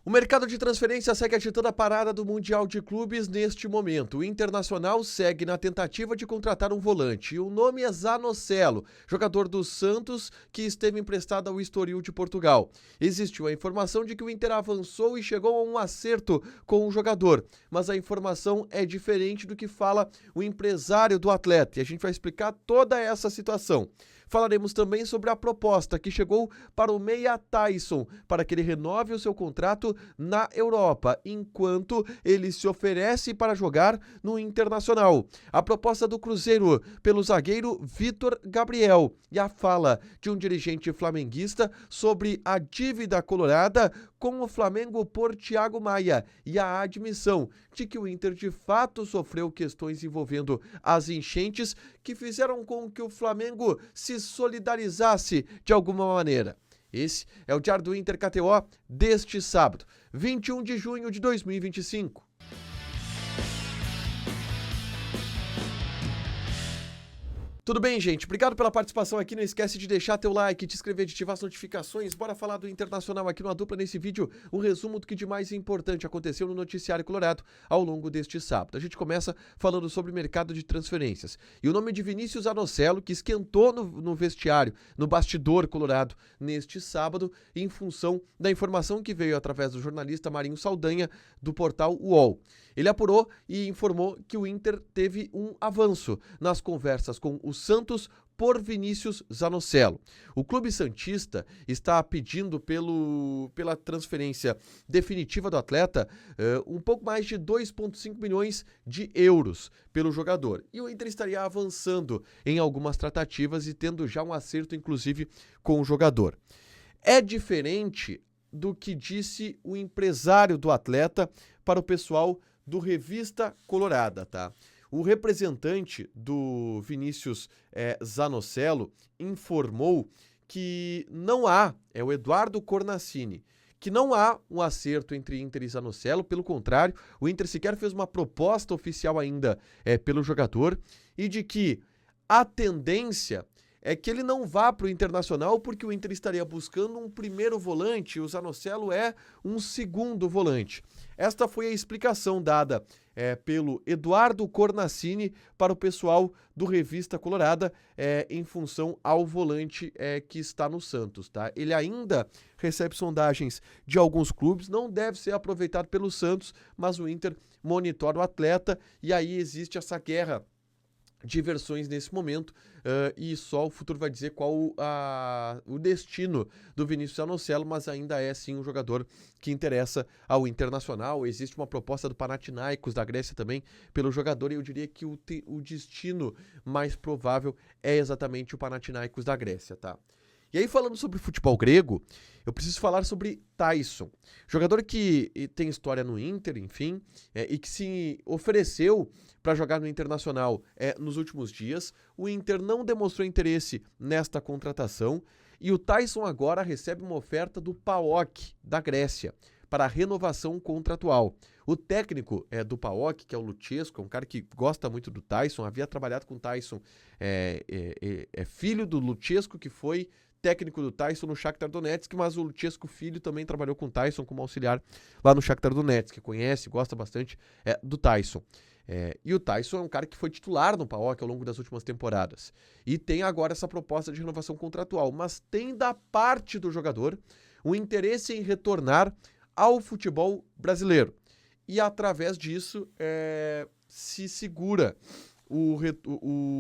O mercado de transferência segue agitando a parada do Mundial de Clubes neste momento. O Internacional segue na tentativa de contratar um volante. E o nome é Zanocelo, jogador do Santos que esteve emprestado ao Estoril de Portugal. Existiu a informação de que o Inter avançou e chegou a um acerto com o jogador, mas a informação é diferente do que fala o empresário do atleta. E a gente vai explicar toda essa situação. Falaremos também sobre a proposta que chegou para o meia Taison, para que ele renove o seu contrato na Europa, enquanto ele se oferece para jogar no Internacional. A proposta do Cruzeiro pelo zagueiro Vitor Gabriel e a fala de um dirigente flamenguista sobre a dívida colorada com o Flamengo por Thiago Maia e a admissão de que o Inter de fato sofreu questões envolvendo as enchentes que fizeram com que o Flamengo se solidarizasse de alguma maneira. Esse é o Diário do Inter KTO deste sábado, 21 de junho de 2025. Tudo bem, gente? Obrigado pela participação aqui. Não esquece de deixar teu like, te inscrever, de ativar as notificações. Bora falar do Internacional aqui no A Dupla nesse vídeo. Um resumo do que de mais importante aconteceu no noticiário colorado ao longo deste sábado. A gente começa falando sobre o mercado de transferências. E o nome de Vinícius Zanocelo, que esquentou no vestiário, no bastidor colorado, neste sábado, em função da informação que veio através do jornalista Marinho Saldanha, do portal UOL. Ele apurou e informou que o Inter teve um avanço nas conversas com o Santos por Vinícius Zanocelo. O clube santista está pedindo pela transferência definitiva do atleta um pouco mais de 2,5 milhões de euros pelo jogador. E o Inter estaria avançando em algumas tratativas e tendo já um acerto, inclusive, com o jogador. É diferente do que disse o empresário do atleta para o pessoal do Revista Colorada, tá? O representante do Vinícius Zanocelo informou que não há, é o Eduardo Cornacini, que não há um acerto entre Inter e Zanocelo, pelo contrário, o Inter sequer fez uma proposta oficial ainda pelo jogador e de que a tendência é que ele não vá para o Internacional porque o Inter estaria buscando um primeiro volante e o Zanocelo é um segundo volante. Esta foi a explicação dada pelo Eduardo Cornacini para o pessoal do Revista Colorada em função ao volante que está no Santos, tá? Ele ainda recebe sondagens de alguns clubes, não deve ser aproveitado pelo Santos, mas o Inter monitora o atleta e aí existe essa guerra de versões nesse momento e só o futuro vai dizer qual o destino do Vinícius Zanocelo, mas ainda é sim um jogador que interessa ao Internacional. Existe uma proposta do Panathinaikos da Grécia também pelo jogador e eu diria que o destino mais provável é exatamente o Panathinaikos da Grécia, tá? E aí, falando sobre futebol grego, eu preciso falar sobre Taison, jogador que tem história no Inter, enfim, e que se ofereceu para jogar no Internacional nos últimos dias. O Inter não demonstrou interesse nesta contratação e o Taison agora recebe uma oferta do PAOK da Grécia para a renovação contratual. O técnico do PAOK, que é o Luchescu, é um cara que gosta muito do Taison, havia trabalhado com o Taison, é filho do Luchescu, que foi técnico do Taison no Shakhtar Donetsk, mas o Luchescu filho também trabalhou com o Taison como auxiliar lá no Shakhtar Donetsk, conhece, gosta bastante do Taison. E o Taison é um cara que foi titular no PAOK ao longo das últimas temporadas. E tem agora essa proposta de renovação contratual, mas tem da parte do jogador o interesse em retornar ao futebol brasileiro. E através disso se segura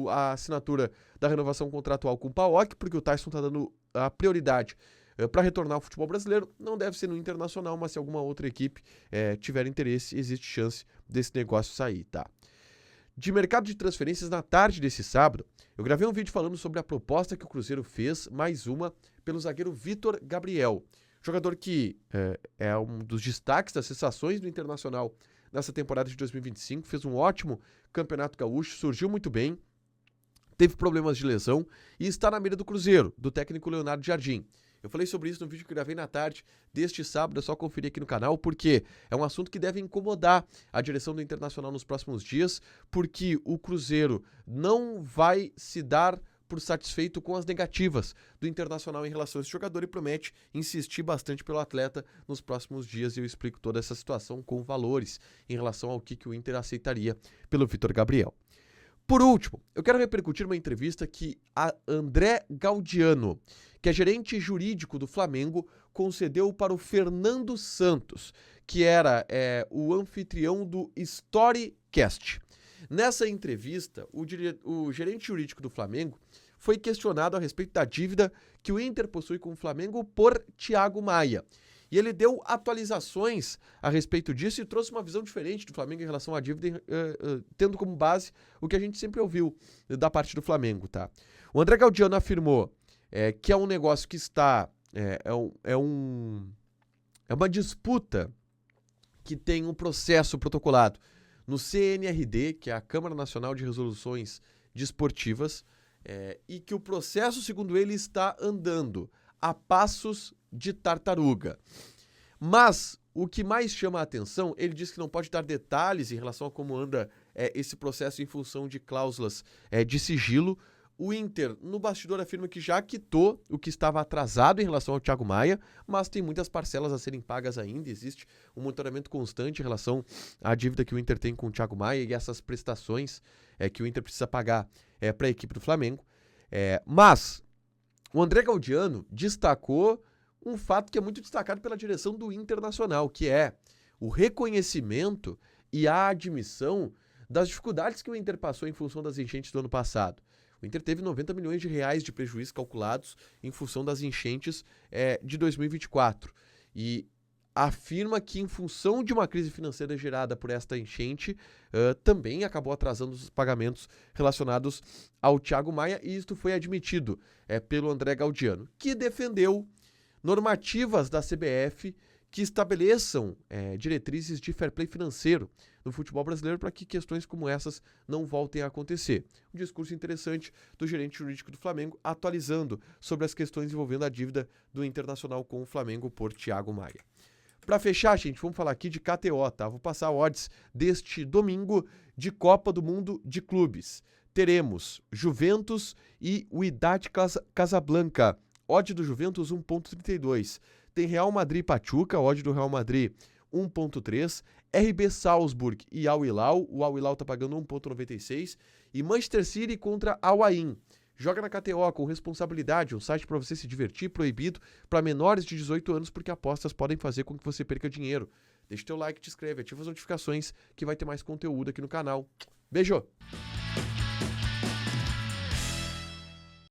a assinatura da renovação contratual com o PAOK, porque o Taison está dando a prioridade para retornar ao futebol brasileiro. Não deve ser no Internacional, mas se alguma outra equipe tiver interesse, existe chance desse negócio sair, tá? De mercado de transferências, na tarde desse sábado, eu gravei um vídeo falando sobre a proposta que o Cruzeiro fez, mais uma, pelo zagueiro Vitor Gabriel, jogador que é um dos destaques das sensações do Internacional nessa temporada de 2025, fez um ótimo campeonato gaúcho, surgiu muito bem, teve problemas de lesão e está na mira do Cruzeiro, do técnico Leonardo Jardim. Eu falei sobre isso no vídeo que gravei na tarde deste sábado, é só conferir aqui no canal, porque é um assunto que deve incomodar a direção do Internacional nos próximos dias, porque o Cruzeiro não vai se dar por satisfeito com as negativas do Internacional em relação a esse jogador e promete insistir bastante pelo atleta nos próximos dias. E eu explico toda essa situação com valores em relação ao que o Inter aceitaria pelo Vitor Gabriel. Por último, eu quero repercutir uma entrevista que a André Gaudiano, que é gerente jurídico do Flamengo, concedeu para o Fernando Santos, que era o anfitrião do Storycast. Nessa entrevista, o gerente jurídico do Flamengo foi questionado a respeito da dívida que o Inter possui com o Flamengo por Thiago Maia. E ele deu atualizações a respeito disso e trouxe uma visão diferente do Flamengo em relação à dívida, tendo como base o que a gente sempre ouviu da parte do Flamengo, tá? O André Gaudiano afirmou que é um negócio que está... É uma disputa que tem um processo protocolado no CNRD, que é a Câmara Nacional de Resoluções Desportivas, e que o processo, segundo ele, está andando a passos de tartaruga. Mas o que mais chama a atenção, ele diz que não pode dar detalhes em relação a como anda esse processo em função de cláusulas de sigilo. O Inter, no bastidor, afirma que já quitou o que estava atrasado em relação ao Thiago Maia, mas tem muitas parcelas a serem pagas ainda. Existe um monitoramento constante em relação à dívida que o Inter tem com o Thiago Maia e essas prestações que o Inter precisa pagar para a equipe do Flamengo. Mas o André Gaudiano destacou um fato que é muito destacado pela direção do Internacional, que é o reconhecimento e a admissão das dificuldades que o Inter passou em função das enchentes do ano passado. O Inter teve 90 milhões de reais de prejuízos calculados em função das enchentes de 2024. E afirma que, em função de uma crise financeira gerada por esta enchente, também acabou atrasando os pagamentos relacionados ao Thiago Maia, e isto foi admitido pelo André Gaudiano, que defendeu normativas da CBF que estabeleçam diretrizes de fair play financeiro no futebol brasileiro para que questões como essas não voltem a acontecer. Um discurso interessante do gerente jurídico do Flamengo, atualizando sobre as questões envolvendo a dívida do Internacional com o Flamengo por Thiago Maia. Para fechar, gente, vamos falar aqui de KTO, tá? Vou passar odds deste domingo de Copa do Mundo de Clubes. Teremos Juventus e Wydad Casablanca. Odd do Juventus 1.32. Tem Real Madrid e Pachuca, odd do Real Madrid 1.3. RB Salzburg e Al Hilal, o Al Hilal tá pagando 1.96. E Manchester City contra Al Ain. Joga na KTO com responsabilidade, um site para você se divertir, proibido para menores de 18 anos, porque apostas podem fazer com que você perca dinheiro. Deixa o teu like, te inscreve, ativa as notificações que vai ter mais conteúdo aqui no canal. Beijo!